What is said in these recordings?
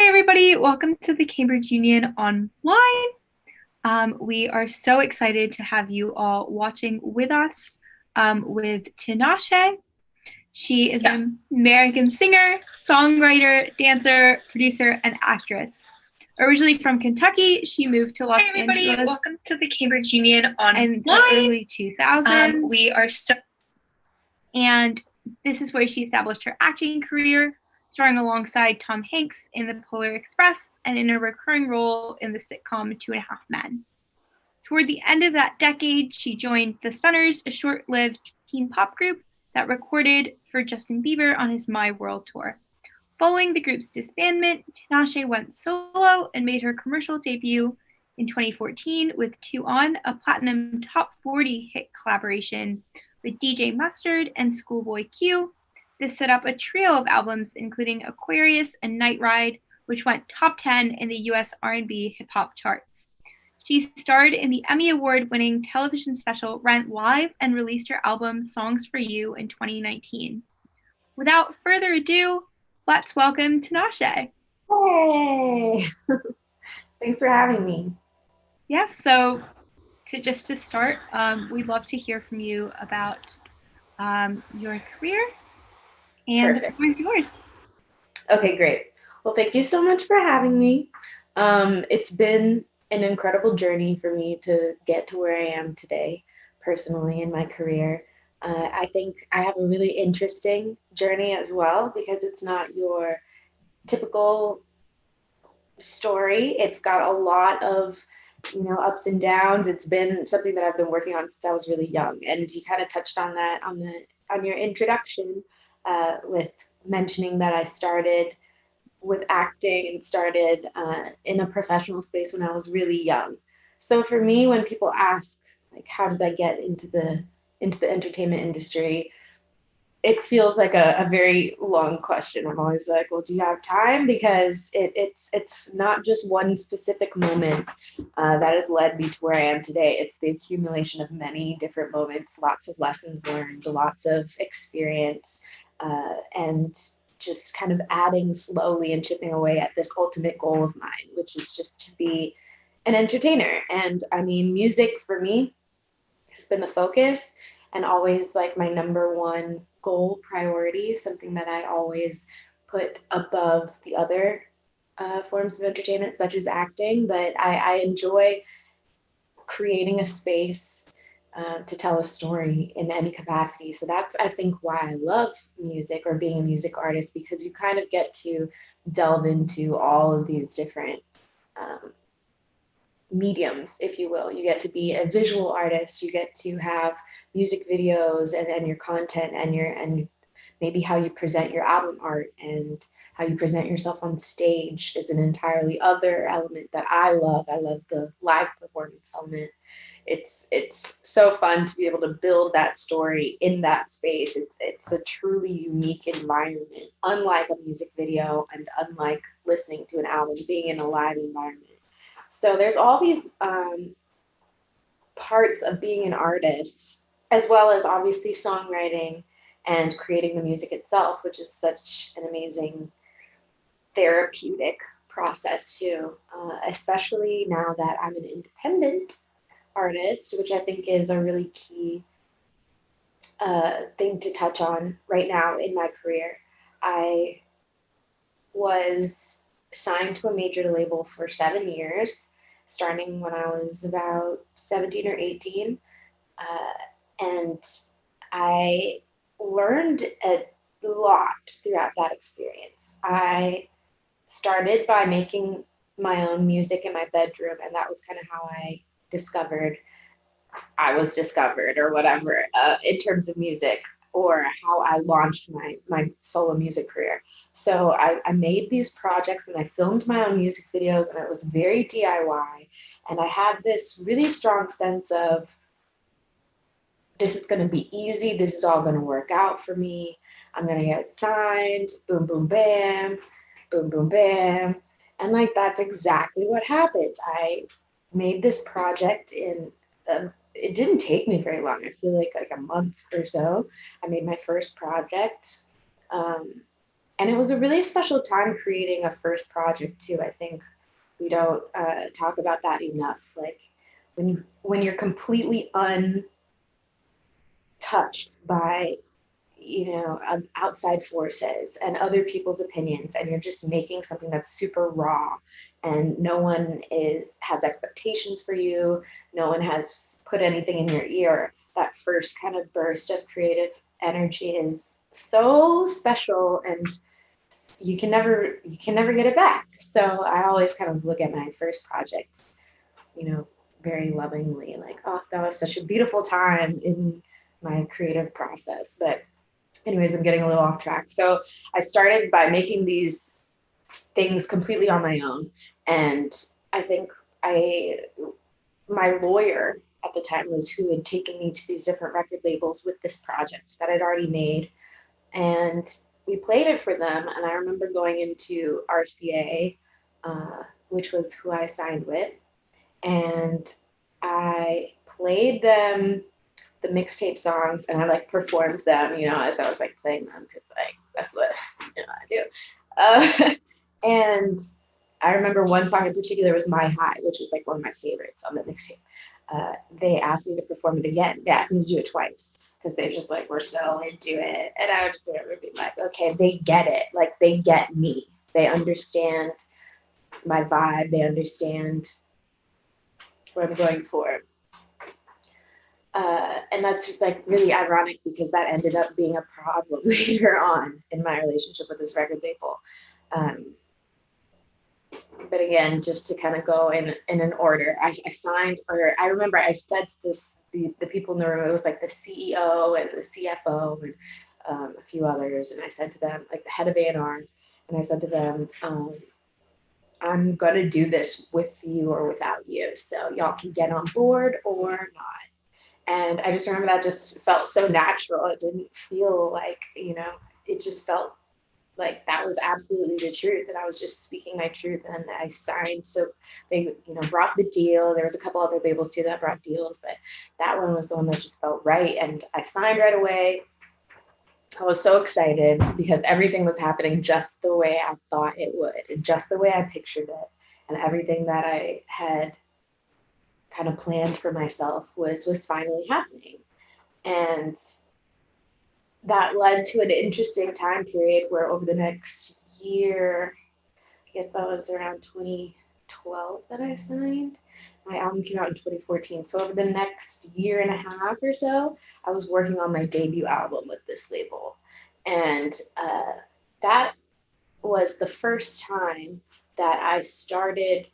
Hi, everybody. Welcome to the Cambridge Union Online. We are so excited to have you all watching with us with Tinashe. She is an American singer, songwriter, dancer, producer, and actress. Originally from Kentucky, she moved to Los Angeles. Welcome to the Cambridge Union Online. In the early 2000s. We are so And this is where she established her acting career, starring alongside Tom Hanks in The Polar Express and in a recurring role in the sitcom Two and a Half Men. Toward the end of that decade, she joined The Stunners, a short-lived teen pop group that recorded for Justin Bieber on his My World tour. Following the group's disbandment, Tinashe went solo and made her commercial debut in 2014 with Two On, a platinum top 40 hit collaboration with DJ Mustard and Schoolboy Q. This set up a trio of albums including Aquarius and Night Ride, which went top 10 in the US R&B hip hop charts. She starred in the Emmy Award-winning television special Rent Live and released her album Songs for You in 2019. Without further ado, let's welcome Tinashe. Hey! Thanks for having me. Yes, so to start, we'd love to hear from you about your career, and the floor is yours. Okay, great. Well, thank you so much for having me. It's been an incredible journey for me to get to where I am today, personally, in my career. I think I have a really interesting journey as well because it's not your typical story. It's got a lot of ups and downs. It's been something that I've been working on since I was really young, and you kind of touched on that on your introduction with mentioning that I started with acting and started in a professional space when I was really young. So for me, when people ask like how did I get into the entertainment industry, it feels like a very long question. I'm always like, well, do you have time? Because it's not just one specific moment that has led me to where I am today. It's the accumulation of many different moments, lots of lessons learned, lots of experience, and just kind of adding slowly and chipping away at this ultimate goal of mine, which is just to be an entertainer. And I mean, music for me has been the focus and always like my number one goal priority, something that I always put above the other forms of entertainment, such as acting. But I enjoy creating a space to tell a story in any capacity. So that's, I think, why I love music or being a music artist, because you kind of get to delve into all of these different mediums, if you will. You get to be a visual artist, you get to have music videos and your content and maybe how you present your album art and how you present yourself on stage is an entirely other element that I love. I love the live performance element. It's so fun to be able to build that story in that space. It's a truly unique environment, unlike a music video and unlike listening to an album, being in a live environment. So there's all these parts of being an artist, as well as obviously songwriting and creating the music itself, which is such an amazing therapeutic process too, especially now that I'm an independent artist, which I think is a really key thing to touch on right now in my career. I was signed to a major label for 7 years, starting when I was about 17 or 18. And I learned a lot throughout that experience. I started by making my own music in my bedroom, and that was kind of how I was discovered or whatever in terms of music, or how I launched my solo music career. So I made these projects and I filmed my own music videos, and it was very DIY. And I had this really strong sense of this is going to be easy. This is all going to work out for me. I'm going to get signed. Boom, boom, bam. Boom, boom, bam. And like, that's exactly what happened. I made this project in, it didn't take me very long. I feel like a month or so. I made my first project. And it was a really special time creating a first project too. I think we don't talk about that enough. Like when you're completely untouched by outside forces and other people's opinions, and you're just making something that's super raw, and no one has expectations for you, no one has put anything in your ear. That first kind of burst of creative energy is so special, and you can never get it back. So I always kind of look at my first projects, very lovingly, like, oh, that was such a beautiful time in my creative process. But anyways, I'm getting a little off track. So I started by making these things completely on my own. And I think my lawyer at the time was who had taken me to these different record labels with this project that I'd already made. And we played it for them. And I remember going into RCA, which was who I signed with. And I played them the mixtape songs, and I like performed them, as I was like playing them, because like that's what I do. And I remember one song in particular was "My High," which was like one of my favorites on the mixtape. They asked me to perform it again. They asked me to do it twice because they just like were so into it, and I would just remember being like, okay, they get it, like they get me, they understand my vibe, they understand what I'm going for. And that's like really ironic because that ended up being a problem later on in my relationship with this record label. But again, just to kind of go in an order, I signed, or I remember I said to the people in the room, it was like the CEO and the CFO and a few others, and I said to them, like the head of A&R, and I said to them, I'm going to do this with you or without you, so y'all can get on board or not. And I just remember that just felt so natural. It didn't feel like, it just felt like that was absolutely the truth. And I was just speaking my truth, and I signed. So they, brought the deal. There was a couple other labels too that brought deals, but that one was the one that just felt right. And I signed right away. I was so excited because everything was happening just the way I thought it would, and just the way I pictured it. And everything that I had kind of planned for myself was finally happening. And that led to an interesting time period where over the next year, I guess that was around 2012 that I signed. My album came out in 2014. So over the next year and a half or so, I was working on my debut album with this label. And that was the first time that I started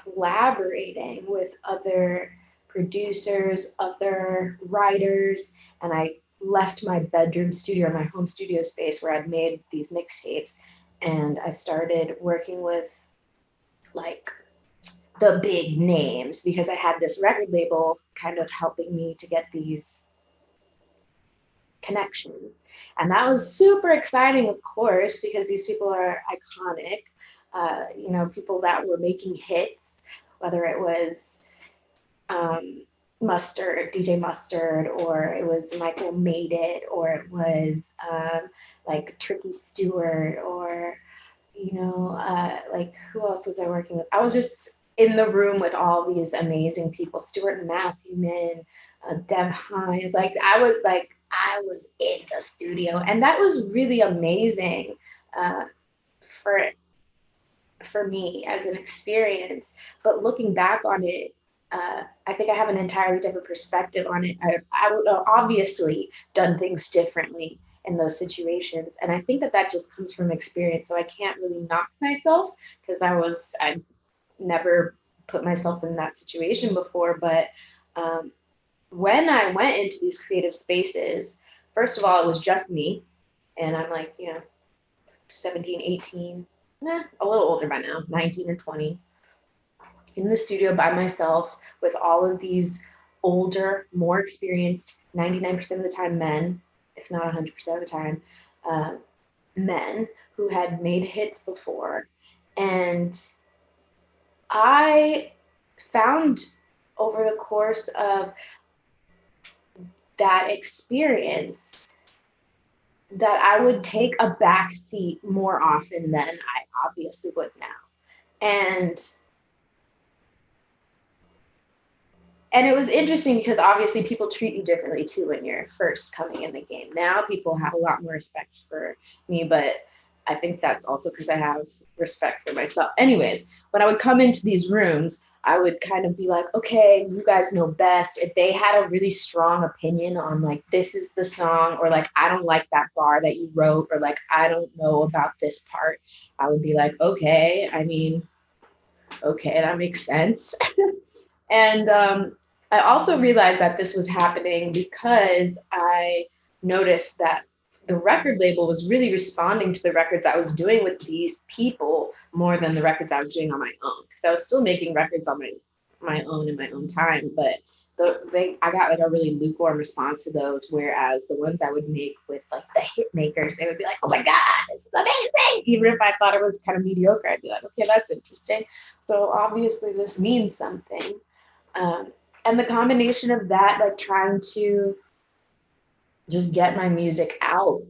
collaborating with other producers, other writers, and I left my bedroom studio, my home studio space where I'd made these mixtapes, and I started working with like the big names because I had this record label kind of helping me to get these connections. And that was super exciting, of course, because these people are iconic. People that were making hits, whether it was Mustard, DJ Mustard, or it was Michael Made It, or it was like Tricky Stewart, or like who else was I working with? I was just in the room with all these amazing people, Stuart Matthew Min, Deb Hines. I was in the studio, and that was really amazing for me as an experience. But looking back on it, I think I have an entirely different perspective on it. I would have obviously done things differently in those situations, and I think that just comes from experience. So I can't really knock myself because I never put myself in that situation before. But when I went into these creative spaces, first of all, it was just me, and I'm like 17, 18, a little older by now, 19 or 20, in the studio by myself with all of these older, more experienced, 99% of the time men, if not 100% of the time, men who had made hits before. And I found over the course of that experience that I would take a back seat more often than I obviously would now. And it was interesting because obviously people treat you differently too when you're first coming in the game. Now people have a lot more respect for me, but I think that's also because I have respect for myself. Anyways, when I would come into these rooms, I would kind of be like, okay, you guys know best. If they had a really strong opinion on like, this is the song, or like, I don't like that bar that you wrote, or like, I don't know about this part, I would be like, okay, I mean, okay, that makes sense. And I also realized that this was happening because I noticed that the record label was really responding to the records I was doing with these people more than the records I was doing on my own. Because I was still making records on my own in my own time, but I got like a really lukewarm response to those. Whereas the ones I would make with like the hit makers, they would be like, "Oh my God, this is amazing!" Even if I thought it was kind of mediocre, I'd be like, "Okay, that's interesting. So obviously this means something." And the combination of that, like trying to just get my music out,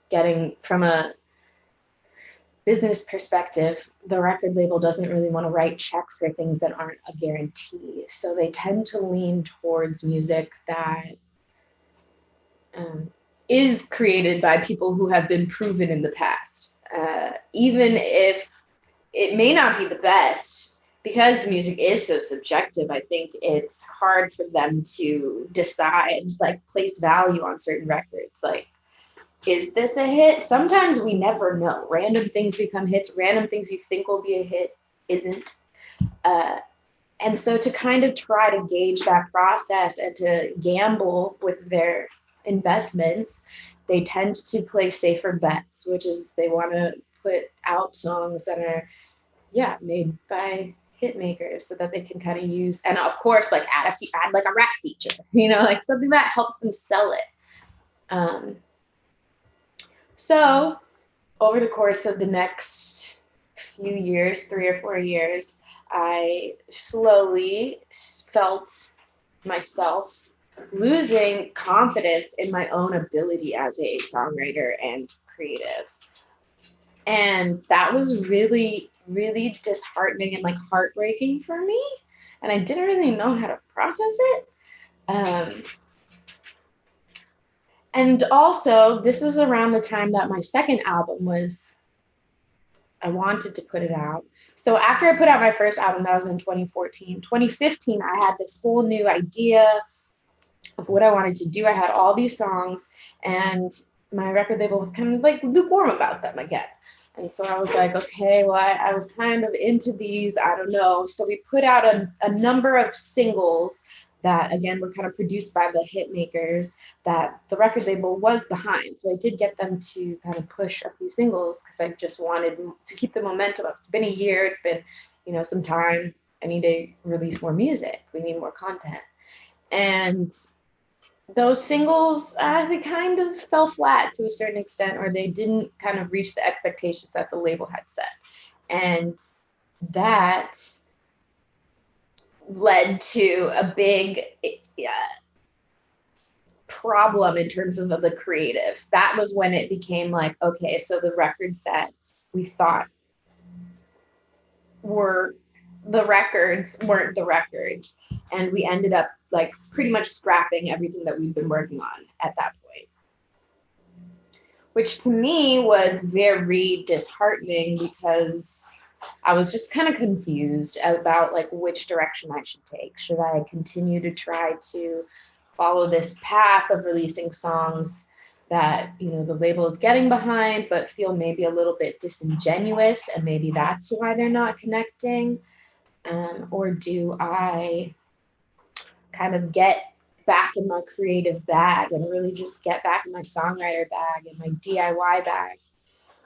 getting from a business perspective, the record label doesn't really want to write checks for things that aren't a guarantee. So they tend to lean towards music that is created by people who have been proven in the past. Even if it may not be the best, because music is so subjective, I think it's hard for them to decide, like place value on certain records. Like, is this a hit? Sometimes we never know. Random things become hits. Random things you think will be a hit isn't. And so to kind of try to gauge that process and to gamble with their investments, they tend to play safer bets, which is they want to put out songs that are, yeah, made by hit makers so that they can kind of use, and of course, like add like a rap feature, like something that helps them sell it. So over the course of the next few years, 3 or 4 years, I slowly felt myself losing confidence in my own ability as a songwriter and creative. And that was really, really disheartening and like heartbreaking for me. And I didn't really know how to process it. And also, this is around the time that my second album was, I wanted to put it out. So after I put out my first album, that was in 2014. 2015, I had this whole new idea of what I wanted to do. I had all these songs, and my record label was kind of like lukewarm about them again. And so I was like, okay, well, I was kind of into these, I don't know. So we put out a number of singles that, again, were kind of produced by the hit makers that the record label was behind. So I did get them to kind of push a few singles because I just wanted to keep the momentum up. It's been a year. It's been, some time. I need to release more music. We need more content. And those singles, they kind of fell flat to a certain extent, or they didn't kind of reach the expectations that the label had set. And that led to a big problem in terms of the creative. That was when it became like, okay, so the records that we thought were the records weren't the records. And we ended up like pretty much scrapping everything that we'd been working on at that point, which to me was very disheartening because I was just kind of confused about like which direction I should take. Should I continue to try to follow this path of releasing songs that, the label is getting behind, but feel maybe a little bit disingenuous, and maybe that's why they're not connecting? Or do I kind of get back in my creative bag and really just get back in my songwriter bag and my DIY bag?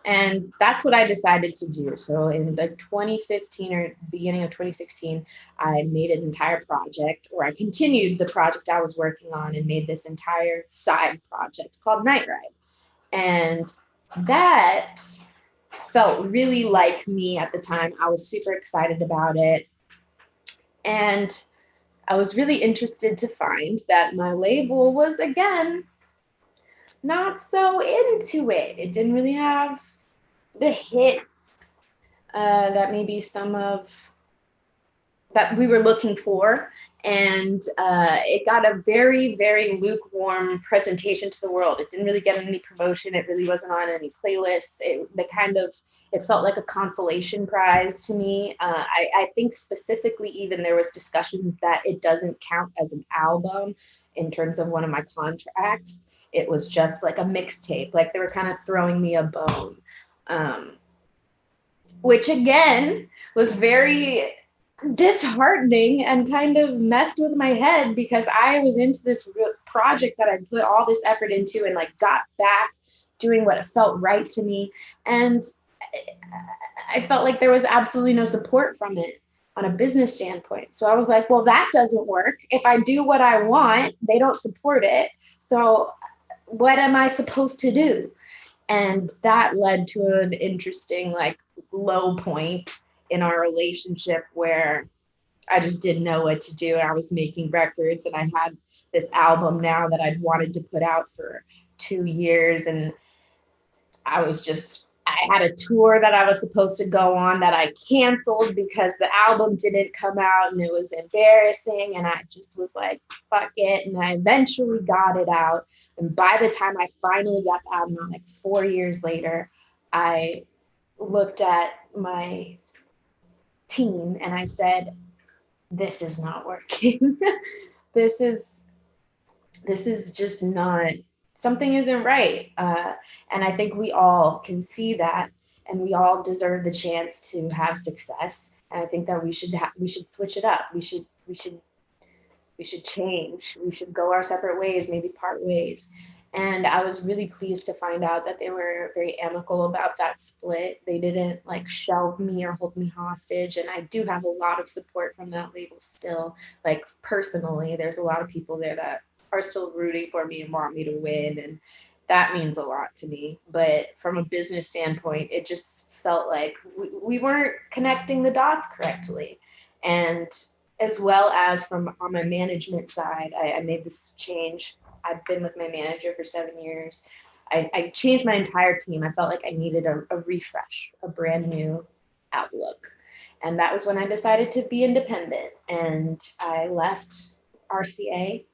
And that's what I decided to do. So in like 2015 or beginning of 2016, I made an entire project, or I continued the project I was working on and made this entire side project called Night Ride. And that felt really like me at the time. I was super excited about it. And I was really interested to find that my label was, again, not so into it. It didn't really have the hits that maybe some of that we were looking for. And it got a very, very lukewarm presentation to the world. It didn't really get any promotion. It really wasn't on any playlists. It felt like a consolation prize to me. I think specifically even there was discussions that it doesn't count as an album in terms of one of my contracts. It was just like a mixtape. Like they were kind of throwing me a bone, which again was very disheartening and kind of messed with my head because I was into this project that I put all this effort into and like got back doing what felt right to me. And I felt like there was absolutely no support from it on a business standpoint. So I was like, well, that doesn't work. If I do what I want, they don't support it. So what am I supposed to do? And that led to an interesting like low point in our relationship where I just didn't know what to do. And I was making records and I had this album now that I'd wanted to put out for 2 years. And I had a tour that I was supposed to go on that I canceled because the album didn't come out and it was embarrassing. And I just was like, fuck it. And I eventually got it out. And by the time I finally got the album out, like 4 years later, I looked at my team and I said, this is not working. this is just not, something isn't right. And I think we all can see that, and we all deserve the chance to have success. And I think that we should switch it up. We should change. We should go our separate ways, maybe part ways. And I was really pleased to find out that they were very amicable about that split. They didn't like shelve me or hold me hostage. And I do have a lot of support from that label still. Like personally, there's a lot of people there that are still rooting for me and want me to win. And that means a lot to me. But from a business standpoint, it just felt like we weren't connecting the dots correctly. And as well as from on my management side, I made this change. I've been with my manager for 7 years. I changed my entire team. I felt like I needed a refresh, a brand new outlook. And that was when I decided to be independent. And I left RCA.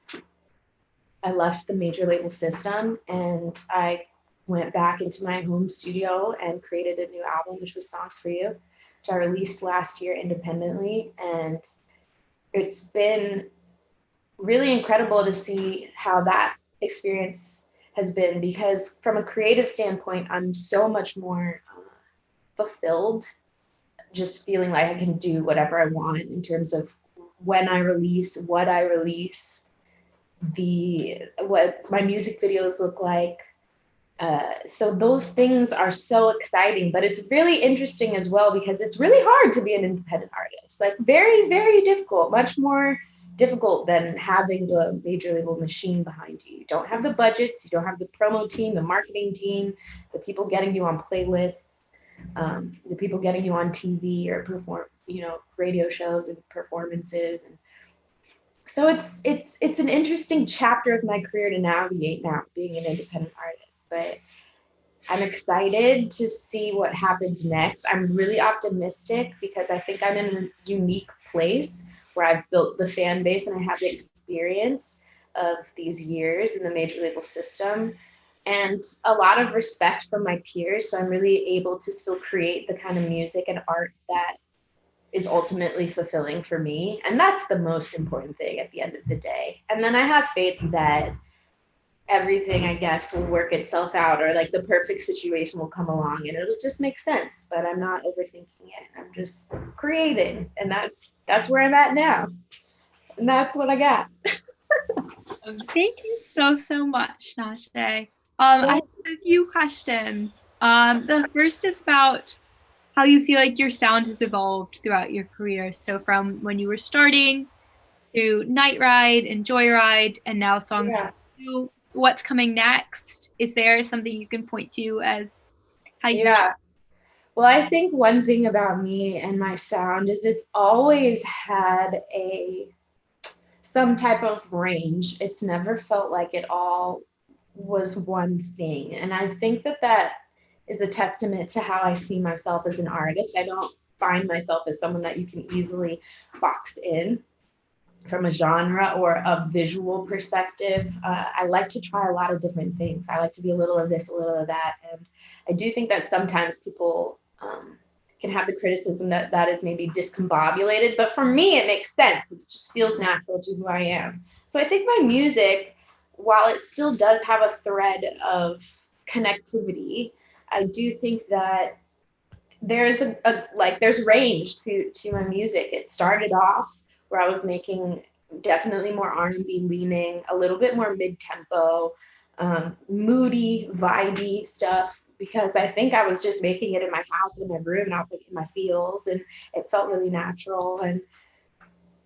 I left the major label system and I went back into my home studio and created a new album, which was Songs for You, which I released last year independently. And it's been really incredible to see how that experience has been, because from a creative standpoint, I'm so much more fulfilled, just feeling like I can do whatever I want in terms of when I release, what I release, what my music videos look like. So those things are so exciting, but it's really interesting as well because it's really hard to be an independent artist, like very, very difficult, much more difficult than having the major label machine behind you. You don't have the budgets, you don't have the promo team, the marketing team, the people getting you on playlists, the people getting you on TV or radio shows and performances. And so it's an interesting chapter of my career to navigate now, being an independent artist. But I'm excited to see what happens next. I'm really optimistic because I think I'm in a unique place where I've built the fan base and I have the experience of these years in the major label system and a lot of respect from my peers. So I'm really able to still create the kind of music and art that is ultimately fulfilling for me. And that's the most important thing at the end of the day. And then I have faith that everything, I guess, will work itself out, or like the perfect situation will come along and it'll just make sense. But I'm not overthinking it. I'm just creating. And that's where I'm at now. And that's what I got. Thank you so much, Tinashe. I have a few questions. The first is about how you feel like your sound has evolved throughout your career. So from when you were starting to Night Ride and Joyride and now Songs for You, what's coming next? Is there something you can point to as how you Well, I think one thing about me and my sound is it's always had some type of range. It's never felt like it all was one thing. And I think that is a testament to how I see myself as an artist. I don't find myself as someone that you can easily box in from a genre or a visual perspective. I like to try a lot of different things. I like to be a little of this, a little of that. And I do think that sometimes people can have the criticism that that is maybe discombobulated, but for me, it makes sense because it just feels natural to who I am. So I think my music, while it still does have a thread of connectivity, I do think that there's there's range to my music. It started off where I was making definitely more R&B leaning, a little bit more mid-tempo, moody, vibey stuff, because I think I was just making it in my house, in my room, and I was like in my feels, and it felt really natural. And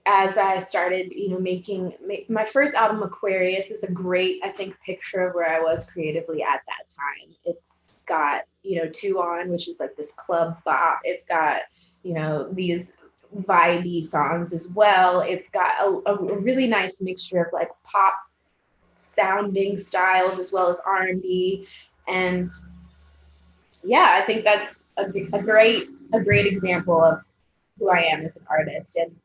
as I started, making my first album, Aquarius, is a great, I think, picture of where I was creatively at that time. It's got, Two On, which is like this club bop. It's got, these vibey songs as well. It's got a really nice mixture of like pop sounding styles as well as R&B. And yeah, I think that's a great example of who I am as an artist. And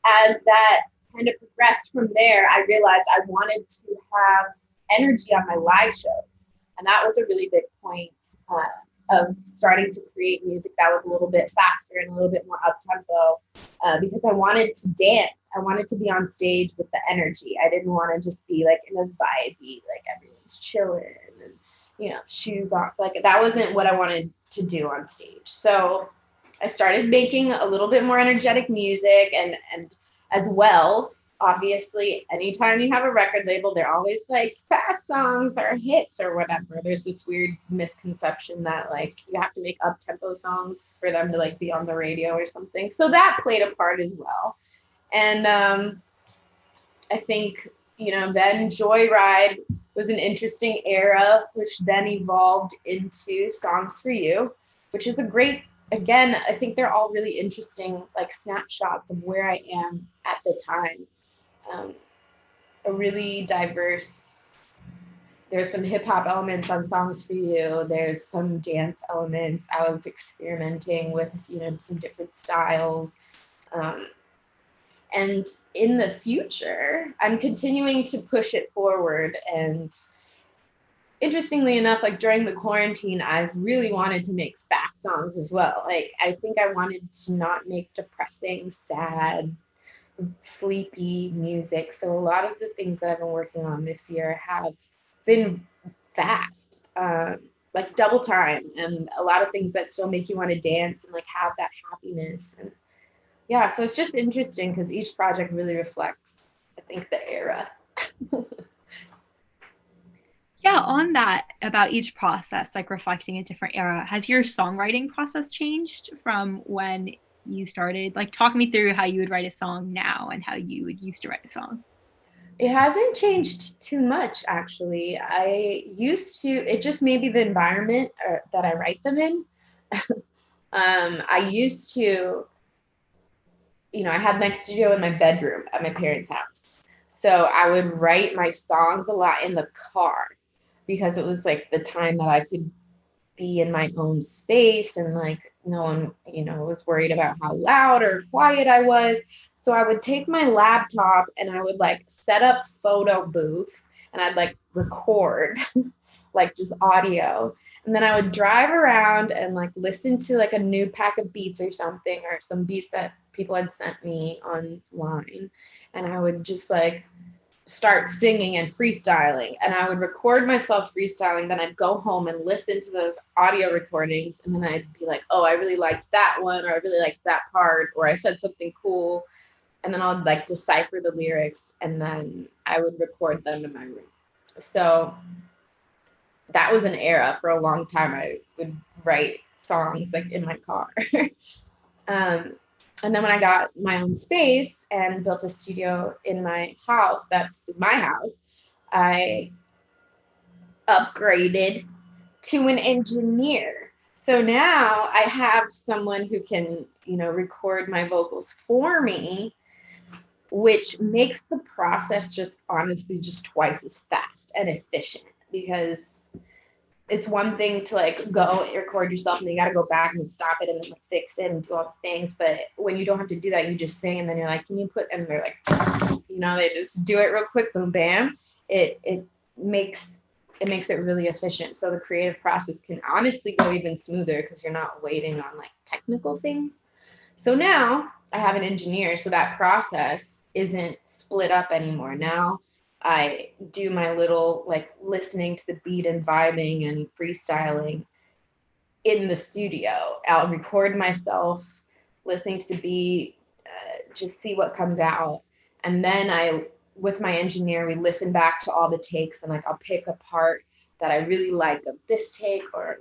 as that kind of progressed from there, I realized I wanted to have energy on my live shows. And that was a really big point of starting to create music that was a little bit faster and a little bit more up-tempo because I wanted to dance. I wanted to be on stage with the energy. I didn't want to just be like in a vibey, like everyone's chilling and, shoes off. Like that wasn't what I wanted to do on stage. So I started making a little bit more energetic music and as well, obviously, anytime you have a record label, they're always like fast songs or hits or whatever. There's this weird misconception that like you have to make up-tempo songs for them to like be on the radio or something. So that played a part as well. And I think, then Joyride was an interesting era, which then evolved into Songs for You, which is a great, again, I think they're all really interesting, like snapshots of where I am at the time. A really diverse, there's some hip hop elements on Songs for You. There's some dance elements. I was experimenting with, some different styles. And in the future, I'm continuing to push it forward. And interestingly enough, like during the quarantine, I've really wanted to make fast songs as well. Like, I think I wanted to not make depressing, sad, sleepy music. So a lot of the things that I've been working on this year have been fast, like double time, and a lot of things that still make you want to dance and like have that happiness. And yeah, so it's just interesting because each project really reflects, I think, the era. Yeah, on that, about each process, like reflecting a different era, has your songwriting process changed from when you started? Like, talk me through how you would write a song now and how you would used to write a song. It hasn't changed too much, actually. It just may be the environment that I write them in. I used to, I had my studio in my bedroom at my parents' house. So I would write my songs a lot in the car because it was like the time that I could be in my own space and like no one, was worried about how loud or quiet I was. So I would take my laptop and I would like set up photo booth and I'd like record like just audio. And then I would drive around and like listen to like a new pack of beats or something, or some beats that people had sent me online. And I would just like start singing and freestyling. And I would record myself freestyling. Then I'd go home and listen to those audio recordings. And then I'd be like, oh, I really liked that one, or I really liked that part, or I said something cool. And then I'd like decipher the lyrics and then I would record them in my room. So that was an era. For a long time I would write songs like in my car. And then when I got my own space and built a studio in my house, that is my house, I upgraded to an engineer. So now I have someone who can, record my vocals for me, which makes the process just honestly just twice as fast and efficient. because it's one thing to like go and record yourself and you got to go back and stop it and then like fix it and do all the things. But when you don't have to do that, you just sing and then you're like, can you put, and they're like, they just do it real quick, boom, bam. It makes it really efficient. So the creative process can honestly go even smoother because you're not waiting on like technical things. So now I have an engineer, so that process isn't split up anymore. Now I do my little like listening to the beat and vibing and freestyling in the studio. I'll record myself listening to the beat, just see what comes out. And then with my engineer, we listen back to all the takes and like I'll pick a part that I really like of this take, or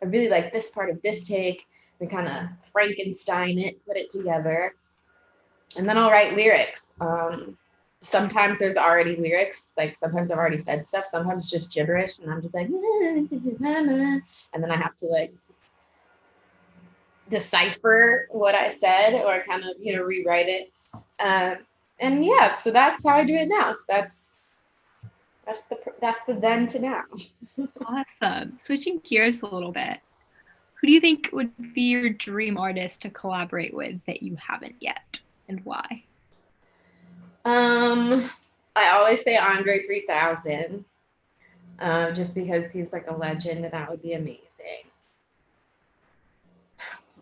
I really like this part of this take. We kind of Frankenstein it, put it together, and then I'll write lyrics. Sometimes there's already lyrics, like sometimes I've already said stuff, sometimes just gibberish, and I'm just like, and then I have to like decipher what I said or kind of, rewrite it. And yeah, so that's how I do it now. So that's the then to now. Awesome. Switching gears a little bit, who do you think would be your dream artist to collaborate with that you haven't yet, and why? I always say Andre 3000, just because he's like a legend and that would be amazing.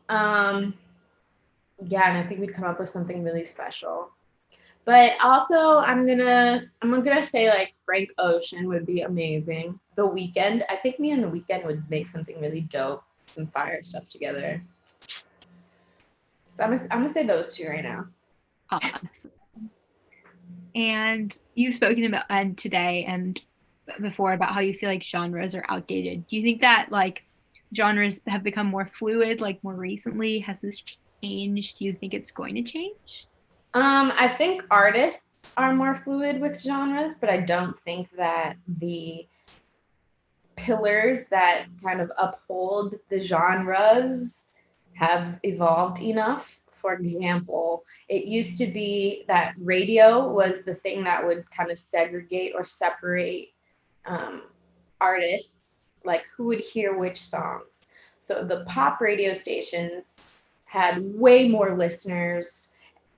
Yeah, and I think we'd come up with something really special. But also, I'm gonna say like Frank Ocean would be amazing. The Weeknd, I think me and The Weeknd would make something really dope, some fire stuff together. So I'm gonna say those two right now. Awesome. And you've spoken about today and before about how you feel like genres are outdated. Do you think that like genres have become more fluid, like more recently? Has this changed? Do you think it's going to change? I think artists are more fluid with genres, but I don't think that the pillars that kind of uphold the genres have evolved enough. For example, it used to be that radio was the thing that would kind of segregate or separate artists, like who would hear which songs. So the pop radio stations had way more listeners.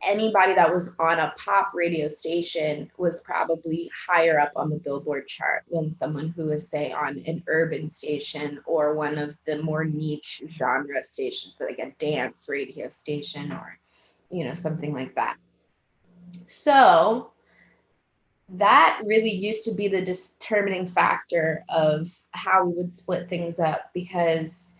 Anybody that was on a pop radio station was probably higher up on the Billboard chart than someone who was, say, on an urban station or one of the more niche genre stations, like a dance radio station or, something like that. So that really used to be the determining factor of how we would split things up, because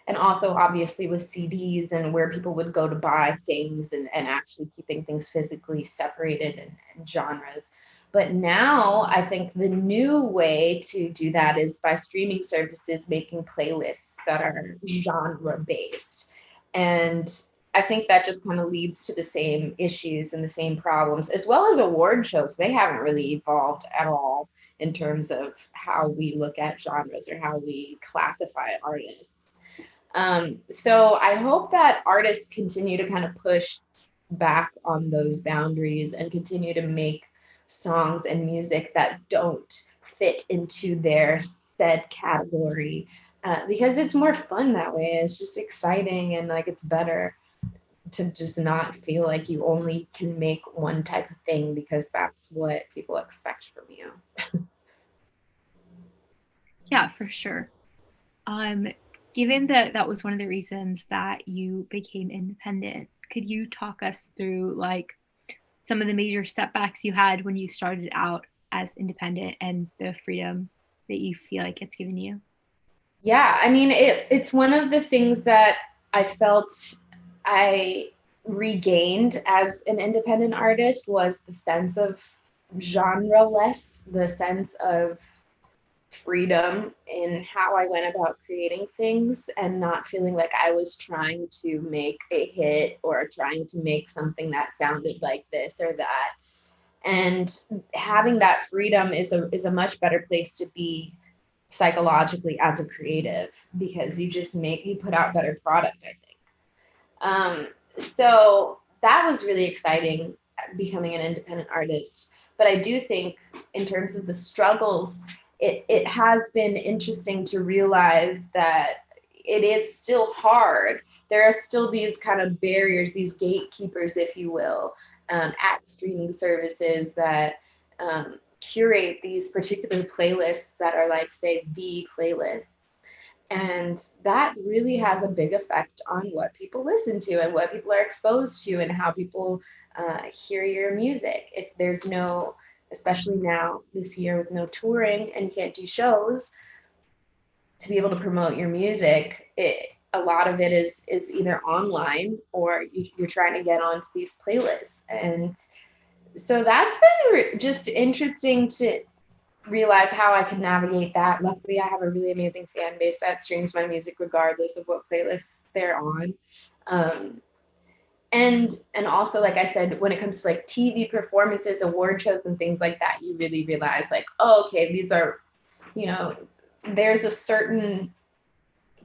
and also obviously with CDs and where people would go to buy things and actually keeping things physically separated in genres. But now I think the new way to do that is by streaming services making playlists that are genre based. And I think that just kind of leads to the same issues and the same problems, as well as award shows. They haven't really evolved at all in terms of how we look at genres or how we classify artists. So I hope that artists continue to kind of push back on those boundaries and continue to make songs and music that don't fit into their said category, because it's more fun that way. It's just exciting and like it's better to just not feel like you only can make one type of thing because that's what people expect from you. Yeah, for sure. Given that that was one of the reasons that you became independent, could you talk us through like some of the major setbacks you had when you started out as independent and the freedom that you feel like it's given you? Yeah, I mean, it's one of the things that I felt I regained as an independent artist was the sense of genre-less, the sense of freedom in how I went about creating things and not feeling like I was trying to make a hit or trying to make something that sounded like this or that. And having that freedom is a much better place to be psychologically as a creative, because you put out better product, I think. So that was really exciting, becoming an independent artist. But I do think in terms of the struggles it has been interesting to realize that it is still hard. There are still these kind of barriers, these gatekeepers, if you will, at streaming services that curate these particular playlists that are like, say, the playlist. And that really has a big effect on what people listen to and what people are exposed to and how people hear your music. If there's no, especially now this year with no touring and you can't do shows, to be able to promote your music, a lot of it is either online or you're trying to get onto these playlists. And so that's been just interesting to realize how I could navigate that. Luckily, I have a really amazing fan base that streams my music regardless of what playlists they're on. And also, like I said, when it comes to like TV performances, award shows, and things like that, you really realize like, oh, okay, these are, there's a certain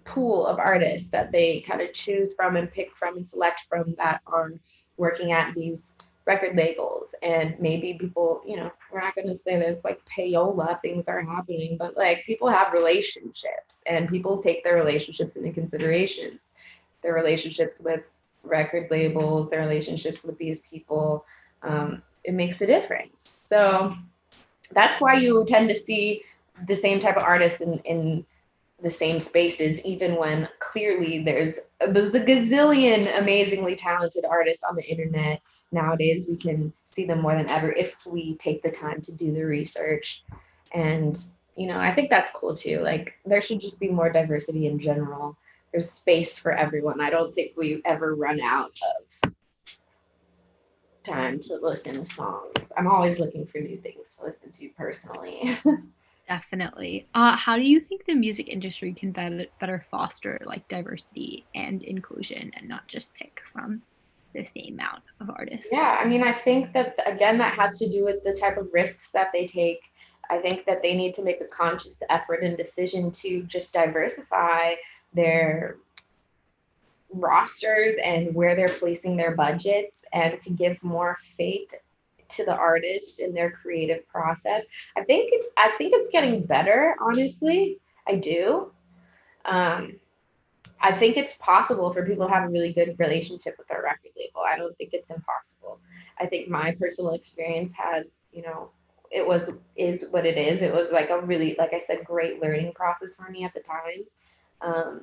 pool of artists that they kind of choose from and pick from and select from that are working at these record labels. And maybe people, we're not going to say there's like payola things are happening, but like people have relationships and people take their relationships into consideration. Their relationships with record labels, their relationships with these people, it makes a difference. So that's why you tend to see the same type of artists in the same spaces, even when clearly there's a gazillion amazingly talented artists on the internet. Nowadays, we can see them more than ever if we take the time to do the research. And, I think that's cool too. Like, there should just be more diversity in general. There's space for everyone. I don't think we ever run out of time to listen to songs. I'm always looking for new things to listen to personally. Definitely. How do you think the music industry can better foster like diversity and inclusion and not just pick from the same amount of artists? Yeah, I mean, I think that, again, that has to do with the type of risks that they take. I think that they need to make a conscious effort and decision to just diversify their rosters and where they're placing their budgets and to give more faith to the artist in their creative process. I think it's getting better, honestly. I do. I think it's possible for people to have a really good relationship with their record label. I don't think it's impossible. I think my personal experience had, is what it is. It was like a really, like I said, great learning process for me at the time.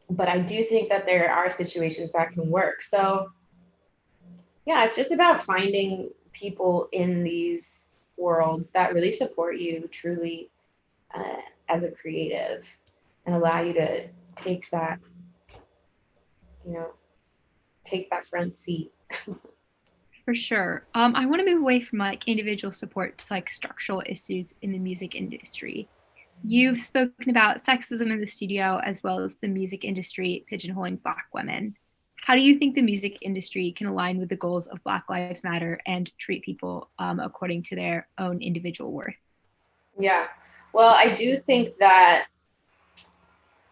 But I do think that there are situations that can work. So yeah, it's just about finding people in these worlds that really support you truly as a creative and allow you to take that, take that front seat. For sure. I want to move away from like individual support to like structural issues in the music industry. You've spoken about sexism in the studio as well as the music industry pigeonholing Black women. How do you think the music industry can align with the goals of Black Lives Matter and treat people according to their own individual worth? Yeah, well, I do think that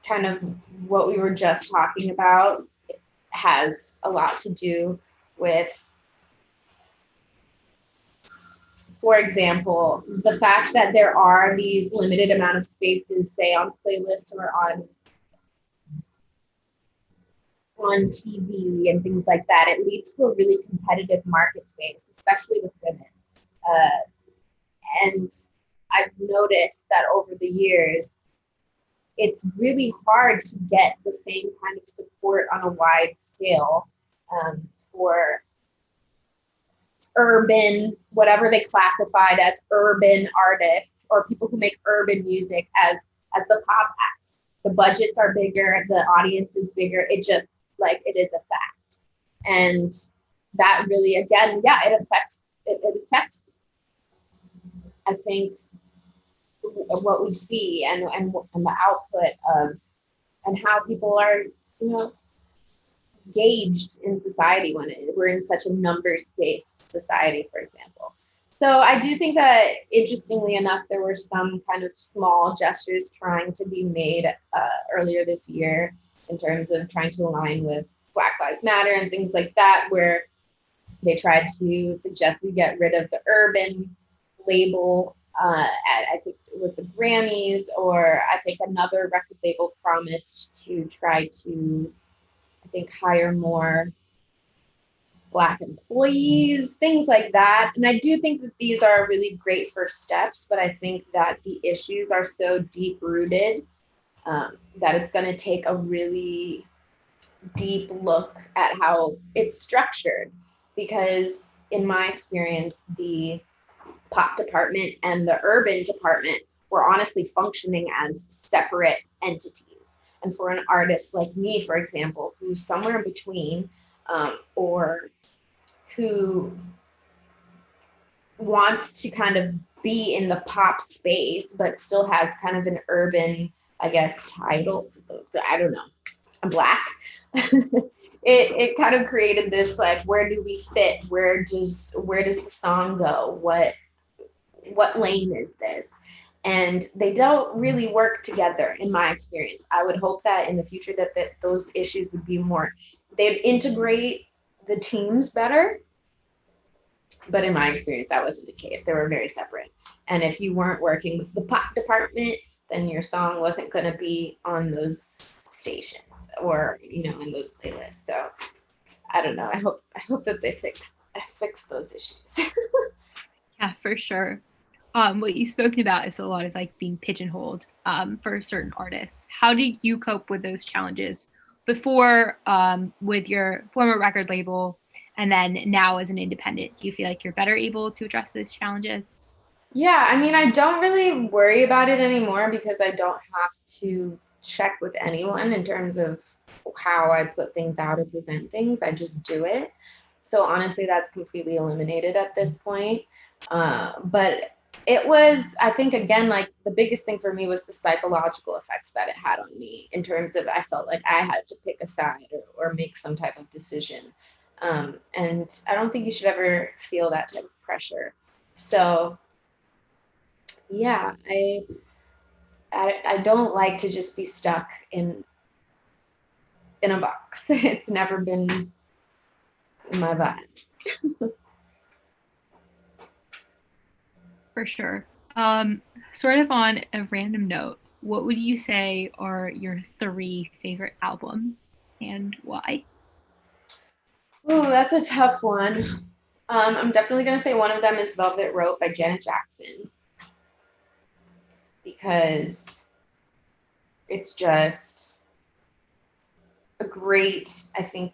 kind of what we were just talking about has a lot to do with, for example, the fact that there are these limited amount of spaces, say on playlists or on TV and things like that. It leads to a really competitive market space, especially with women. And I've noticed that over the years, it's really hard to get the same kind of support on a wide scale for urban, whatever they classified as urban artists or people who make urban music as the pop acts. The budgets are bigger, the audience is bigger. It just like it is a fact. And that really, again, yeah, it affects, I think, what we see and the output of and how people are, gauged in society when we're in such a numbers-based society, for example. So I do think that, interestingly enough, there were some kind of small gestures trying to be made earlier this year in terms of trying to align with Black Lives Matter and things like that, where they tried to suggest we get rid of the urban label I think it was the Grammys, or I think another record label promised to try to, I think, hire more Black employees, things like that. And I do think that these are really great first steps, but I think that the issues are so deep rooted that it's going to take a really deep look at how it's structured. Because in my experience, the pop department and the urban department were honestly functioning as separate entities. And for an artist like me, for example, who's somewhere in between, or who wants to kind of be in the pop space, but still has kind of an urban, I guess, title. I don't know. I'm Black. it kind of created this like, where do we fit? Where does the song go? What lane is this? And they don't really work together, in my experience. I would hope that in the future that those issues would be more, they'd integrate the teams better. But in my experience, that wasn't the case. They were very separate. And if you weren't working with the pop department, then your song wasn't going to be on those stations or, in those playlists. So I don't know. I hope that they fix those issues. Yeah, for sure. What you've spoken about is a lot of like being pigeonholed for certain artists. How did you cope with those challenges before with your former record label and then now as an independent? Do you feel like you're better able to address those challenges? Yeah, I mean, I don't really worry about it anymore because I don't have to check with anyone in terms of how I put things out or present things. I just do it. So honestly, that's completely eliminated at this point. But it was, I think, again, like the biggest thing for me was the psychological effects that it had on me in terms of I felt like I had to pick a side or make some type of decision. And I don't think you should ever feel that type of pressure. So yeah, I don't like to just be stuck in a box. It's never been my vibe. For sure. Sort of on a random note, what would you say are your 3 favorite albums and why? Oh, that's a tough one. I'm definitely gonna say one of them is Velvet Rope by Janet Jackson because it's just a great, I think,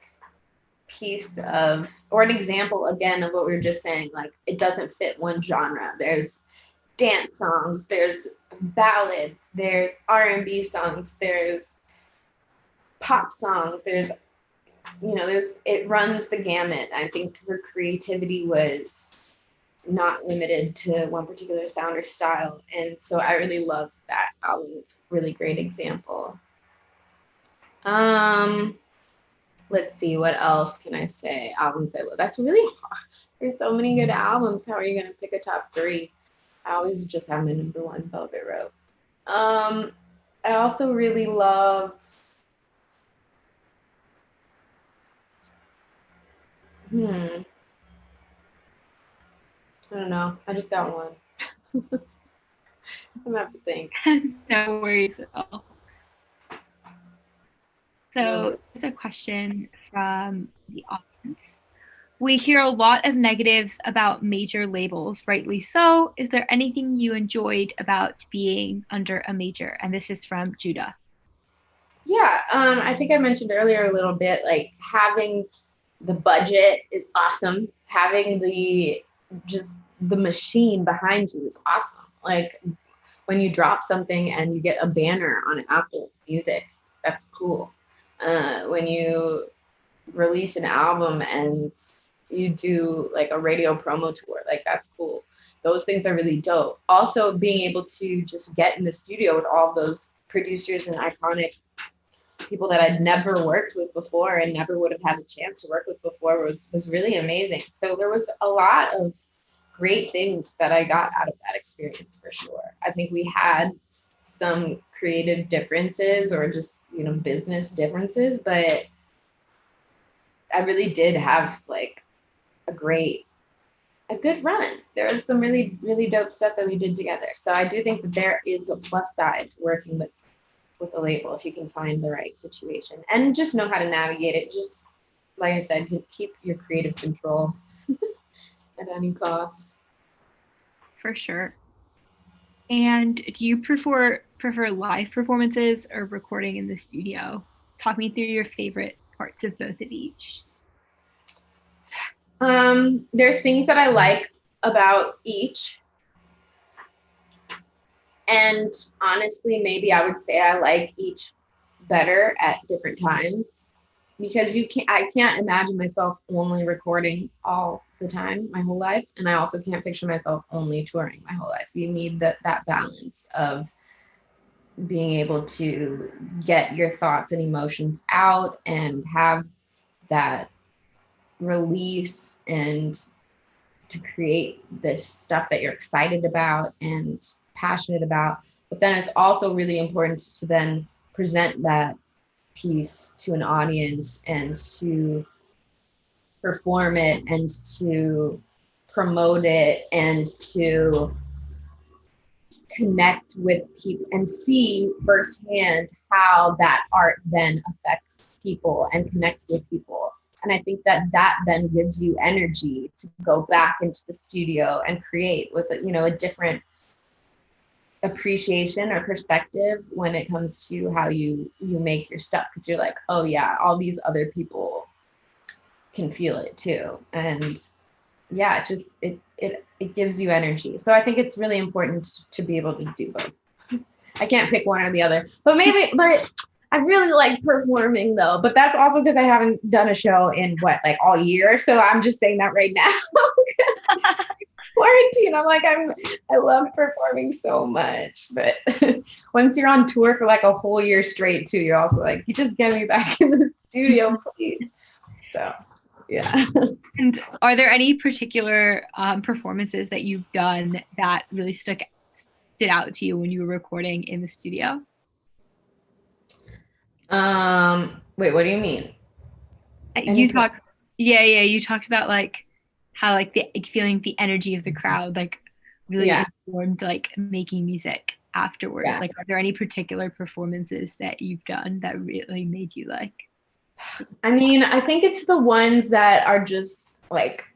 piece of, or an example again of what we were just saying, like it doesn't fit one genre. There's dance songs, there's ballads, there's R&B songs, there's pop songs, it runs the gamut. I think her creativity was not limited to one particular sound or style, and so I really love that album. It's a really great example. Let's see, what else can I say? Albums I love. That's really hard. There's so many good albums. How are you going to pick a top 3? I always just have my number 1, Velvet Rope. I also really love, I don't know. I just got one. I'm gonna have to think. No worries at all. So here's a question from the audience. We hear a lot of negatives about major labels, rightly so. Is there anything you enjoyed about being under a major? And this is from Judah. Yeah, I think I mentioned earlier a little bit, like having the budget is awesome. Having the machine behind you is awesome. Like when you drop something and you get a banner on Apple Music, that's cool. When you release an album and you do like a radio promo tour, like that's cool. Those things are really dope. Also being able to just get in the studio with all those producers and iconic people that I'd never worked with before and never would have had a chance to work with before was really amazing. So there was a lot of great things that I got out of that experience for sure. I think we had some creative differences or just, business differences, but I really did have like a great a good run. There was some really, really dope stuff that we did together. So I do think that there is a plus side to working with a label if you can find the right situation and just know how to navigate it. Just like I said, keep your creative control at any cost. For sure. And do you prefer live performances or recording in the studio? Talk me through your favorite parts of both of each. There's things that I like about each. And honestly, maybe I would say I like each better at different times because I can't imagine myself only recording all the time my whole life. And I also can't picture myself only touring my whole life. You need that balance of being able to get your thoughts and emotions out and have that release and to create this stuff that you're excited about and passionate about. But then it's also really important to then present that piece to an audience and to perform it and to promote it and to connect with people and see firsthand how that art then affects people and connects with people. And I think that then gives you energy to go back into the studio and create with a different appreciation or perspective when it comes to how you make your stuff, because you're like, oh yeah, all these other people can feel it too. And yeah, it gives you energy. So I think it's really important to be able to do both. I can't pick one or the other, but I really like performing though. But that's also because I haven't done a show in all year. So I'm just saying that right now. Quarantine, I love performing so much. But once you're on tour for a whole year straight too, you're also like, you just get me back in the studio, please. So yeah. And are there any particular performances that you've done that really stood out to you when you were recording in the studio? Wait, what do you mean? You talked about how feeling the energy of the crowd really informed making music afterwards. Yeah. Are there any particular performances that you've done that really made you I mean, I think it's the ones that are just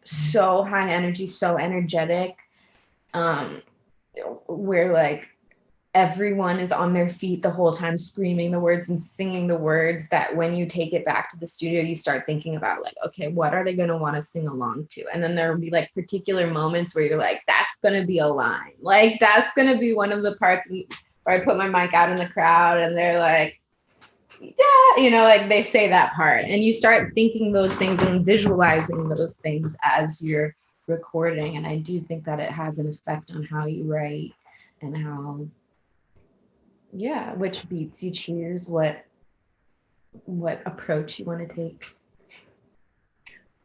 so high energy, so energetic, where everyone is on their feet the whole time screaming the words and singing the words, that when you take it back to the studio, you start thinking about okay, what are they going to want to sing along to? And then there will be particular moments where you're like, that's going to be a line. That's going to be one of the parts where I put my mic out in the crowd and they're like, yeah, they say that part, and you start thinking those things and visualizing those things as you're recording. And I do think that it has an effect on how you write and how, which beats you choose, what approach you want to take.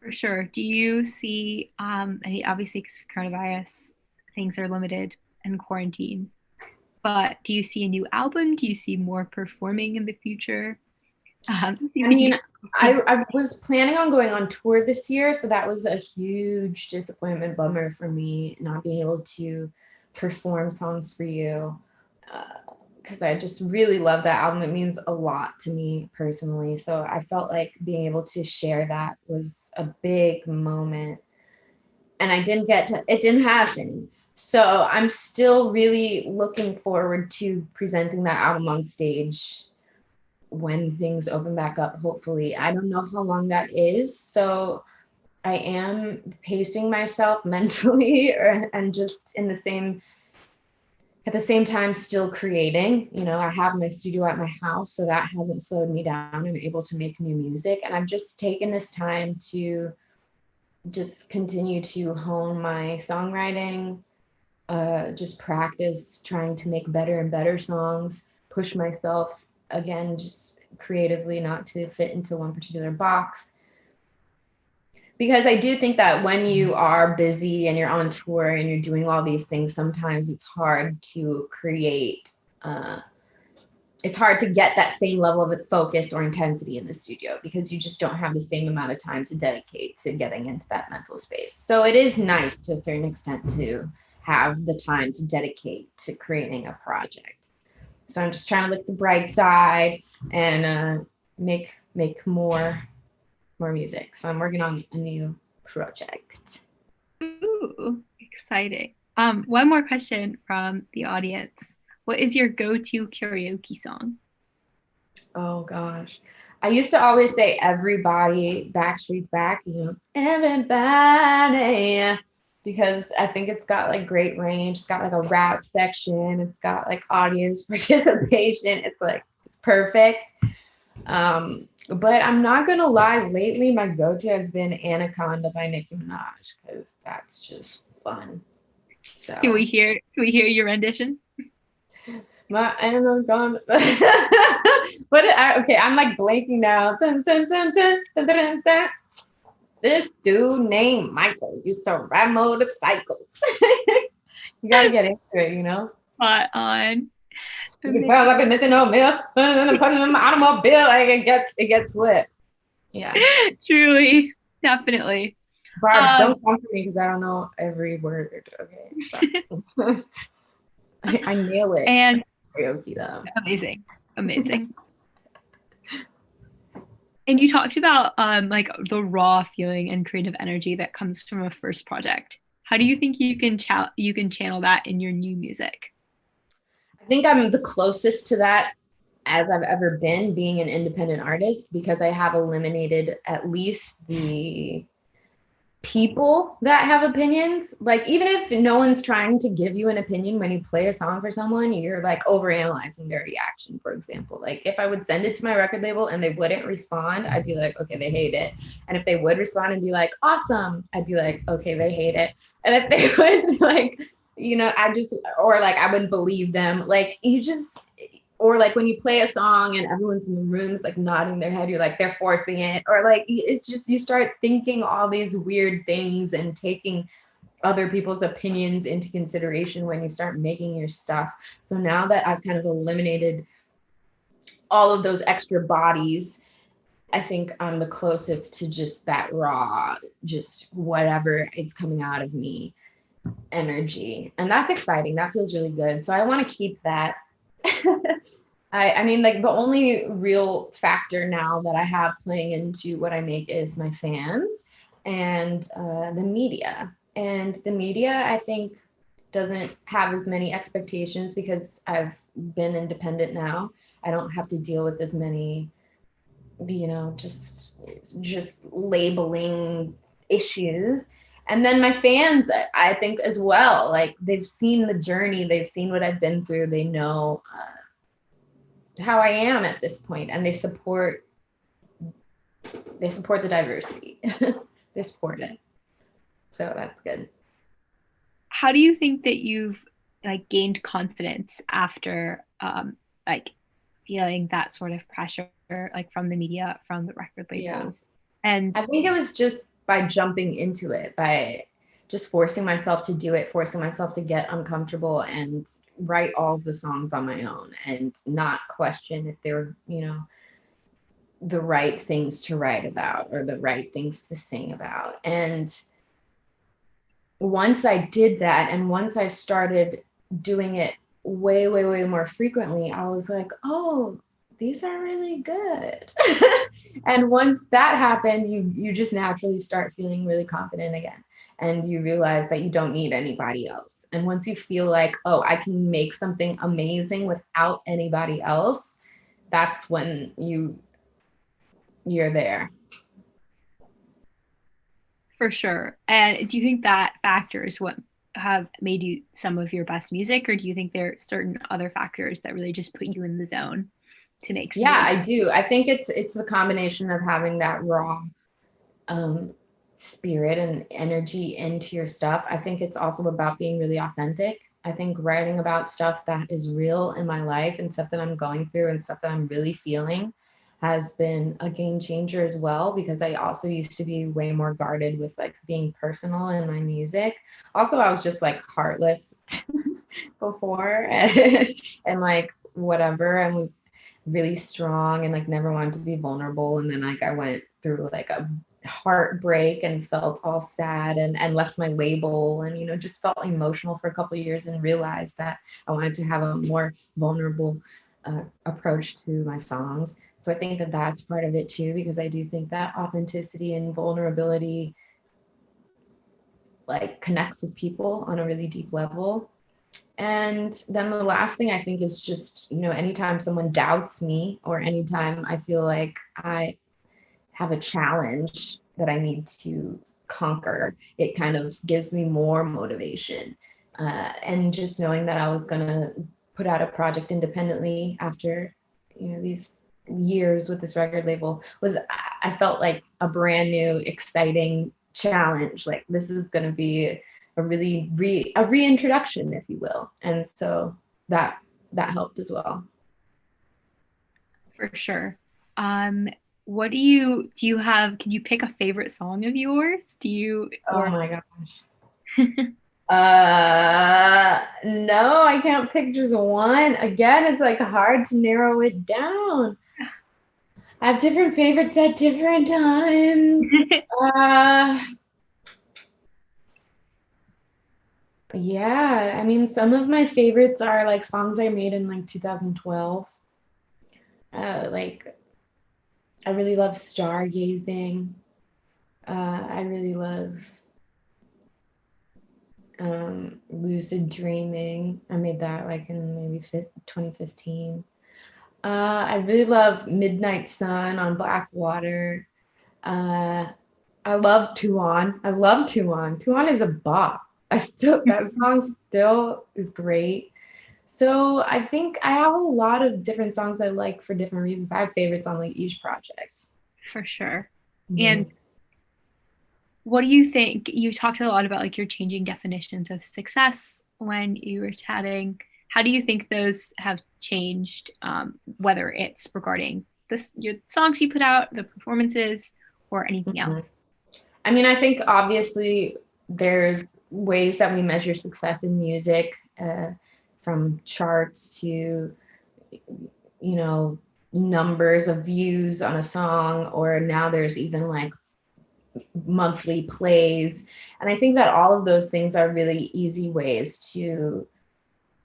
For sure. Do you see, obviously because coronavirus, things are limited and quarantine, but do you see a new album? Do you see more performing in the future? I was planning on going on tour this year, so that was a huge disappointment, bummer for me, not being able to perform Songs for You, because I just really love that album. It means a lot to me personally, so I felt like being able to share that was a big moment, and it didn't happen. So I'm still really looking forward to presenting that album on stage when things open back up, hopefully. I don't know how long that is, so I am pacing myself mentally and just at the same time still creating. I have my studio at my house, so that hasn't slowed me down. I'm able to make new music, and I've just taken this time to just continue to hone my songwriting, just practice trying to make better and better songs, push myself again, just creatively, not to fit into one particular box. Because I do think that when you are busy and you're on tour and you're doing all these things, sometimes it's hard to create it's hard to get that same level of focus or intensity in the studio because you just don't have the same amount of time to dedicate to getting into that mental space. So it is nice to a certain extent to have the time to dedicate to creating a project. So I'm just trying to look at the bright side and make more music. So I'm working on a new project. Ooh, exciting. One more question from the audience. What is your go-to karaoke song? Oh gosh. I used to always say everybody, Backstreet's Back, everybody, because I think it's got like great range. It's got like a rap section. It's got like audience participation. It's perfect. But I'm not gonna lie, lately my go-to has been Anaconda by Nicki Minaj because that's just fun. So Can we hear your rendition? my anaconda. But okay, I'm like blanking now. Dun, dun, dun, dun, dun, dun, dun. This dude named Michael used to ride motorcycles. You gotta get into it, Spot on. You can tell I've been missing no milk. Putting in my automobile, like it gets lit. Yeah. Truly, definitely. Barbs, don't come for me because I don't know every word. Okay. I nail it. And Karaoke though. amazing. And you talked about like the raw feeling and creative energy that comes from a first project. How do you think you can channel that in your new music? I think I'm the closest to that as I've ever been being an independent artist because I have eliminated at least the people that have opinions. Like even if no one's trying to give you an opinion when you play a song for someone, you're like overanalyzing their reaction. For example, like if I would send it to my record label and they wouldn't respond, I'd be like, okay, they hate it. And if they would respond and be like, awesome, I'd be like, okay, they hate it. And if they would like, I wouldn't believe them. Like or like when you play a song and everyone's in the room is like nodding their head, you're like, they're forcing it. Or like, it's just, you start thinking all these weird things and taking other people's opinions into consideration when you start making your stuff. So now that I've kind of eliminated all of those extra bodies, I think I'm the closest to just that raw, just whatever is coming out of me energy. And that's exciting. That feels really good. So I want to keep that. I mean, like the only real factor now that I have playing into what I make is my fans and the media. And the media, I think, doesn't have as many expectations because I've been independent now. I don't have to deal with as many, just labeling issues. And then my fans, I think as well, like they've seen the journey, they've seen what I've been through, they know how I am at this point, and they support the diversity. They support it. So that's good. How do you think that you've like gained confidence after like feeling that sort of pressure like from the media, from the record labels? Yeah. And I think it was just by jumping into it, by just forcing myself to do it, forcing myself to get uncomfortable and write all the songs on my own and not question if they were, the right things to write about or the right things to sing about. And once I did that, and once I started doing it way, way, way more frequently, I was like, oh, these are really good. And once that happened, you just naturally start feeling really confident again. And you realize that you don't need anybody else. And once you feel like, oh, I can make something amazing without anybody else, that's when you're there. for sure. And do you think that factors what have made you some of your best music, or do you think there are certain other factors that really just put you in the zone to make some Yeah, music? I do. I think it's the combination of having that raw spirit and energy into your stuff. I think it's also about being really authentic. I think writing about stuff that is real in my life and stuff that I'm going through and stuff that I'm really feeling has been a game changer as well, because I also used to be way more guarded with like being personal in my music. Also, I was just like heartless before and like whatever, and was really strong and like never wanted to be vulnerable. And then like I went through like a heartbreak and felt all sad and left my label and, you know, just felt emotional for a couple of years and realized that I wanted to have a more vulnerable approach to my songs. So I think that that's part of it too, because I do think that authenticity and vulnerability like connects with people on a really deep level. And then the last thing I think is just, you know, anytime someone doubts me or anytime I feel like I have a challenge that I need to conquer, it kind of gives me more motivation. And just knowing that I was going to put out a project independently after, you know, these years with this record label was, I felt like a brand new, exciting challenge. Like this is going to be a really a reintroduction, if you will. And so that helped as well. For sure. What do you have, can you pick a favorite song of yours? Oh my gosh. No, I can't pick just one. Again, it's like hard to narrow it down. I have different favorites at different times. Yeah, I mean, some of my favorites are like songs I made in like 2012. Like, I really love Stargazing. I really love Lucid Dreaming. I made that like in maybe 2015. I really love Midnight Sun on Blackwater. I love Tuan. I love Tuan. Tuan is a bop. That song still is great. So I think I have a lot of different songs I like for different reasons. I have favorites on like each project. For sure. Mm-hmm. And what do you think? You talked a lot about like your changing definitions of success when you were chatting. How do you think those have changed, whether it's regarding your songs you put out, the performances, or anything else? I mean, I think obviously there's ways that we measure success in music, from charts to, you know, numbers of views on a song, or now there's even like monthly plays. And I think that all of those things are really easy ways to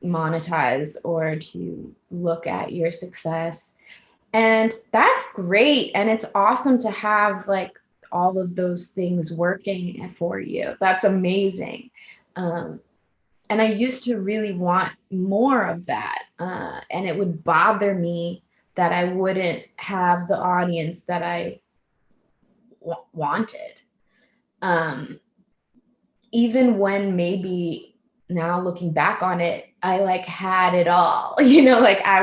monetize or to look at your success. And that's great. And it's awesome to have like all of those things working for you. That's amazing. And I used to really want more of that. And it would bother me that I wouldn't have the audience that I wanted. Even when maybe now looking back on it, I like had it all, you know, like I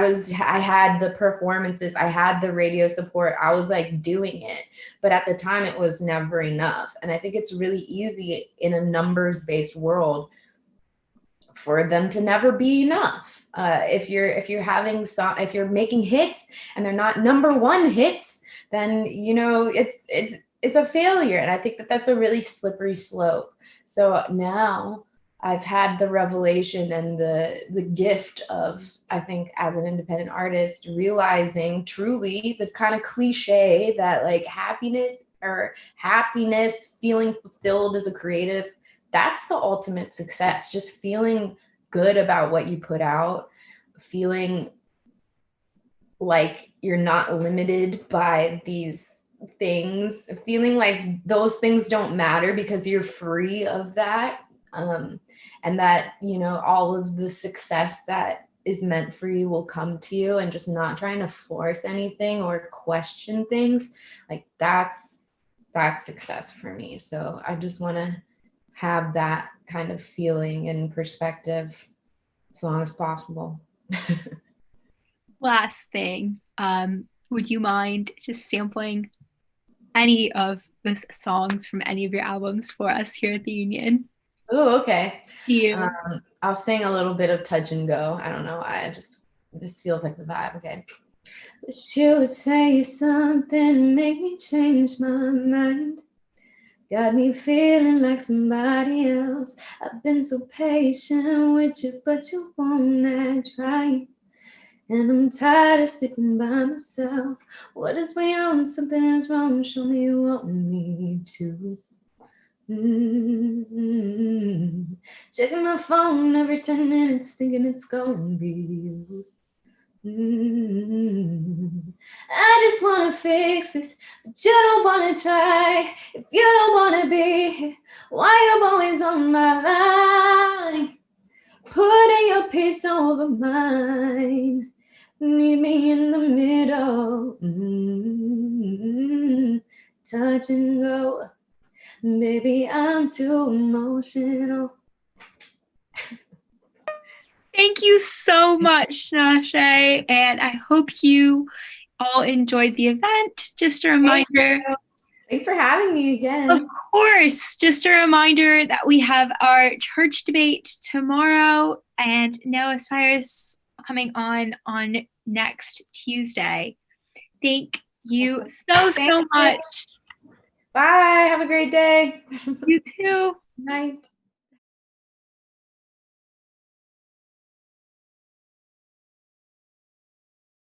had the performances, I had the radio support, I was like doing it, but at the time it was never enough. And I think it's really easy in a numbers-based world for them to never be enough. If you're making hits and they're not number one hits, then, you know, it's a failure. And I think that that's a really slippery slope. So now I've had the revelation and the gift of, I think, as an independent artist, realizing truly the kind of cliche that like happiness, feeling fulfilled as a creative, that's the ultimate success. Just feeling good about what you put out, feeling like you're not limited by these things, feeling like those things don't matter because you're free of that. And that, you know, all of the success that is meant for you will come to you, and just not trying to force anything or question things. Like that's success for me. So I just want to have that kind of feeling and perspective as long as possible. Last thing, would you mind just sampling any of the songs from any of your albums for us here at the Union? Oh, okay. You. I'll sing a little bit of Touch and Go. I don't know. This feels like the vibe. Okay. Wish you would say something, make me change my mind. Got me feeling like somebody else. I've been so patient with you, but you won't act right. And I'm tired of sleeping by myself. What is way on? Something is wrong. Show me you want me to. Checking my phone every 10 minutes, thinking it's gonna be you. I just wanna fix this, but you don't wanna try. If you don't wanna be here, why you always on my line? Putting your peace over mine. Meet me in the middle. Touch and go. Baby, I'm too emotional. Thank you so much, Tinashe, and I hope you all enjoyed the event. Just a reminder. Thanks for having me again. Of course, just a reminder that we have our church debate tomorrow and Noah Cyrus coming on next Tuesday. Thank you so much. Bye. Have a great day. You too. Night.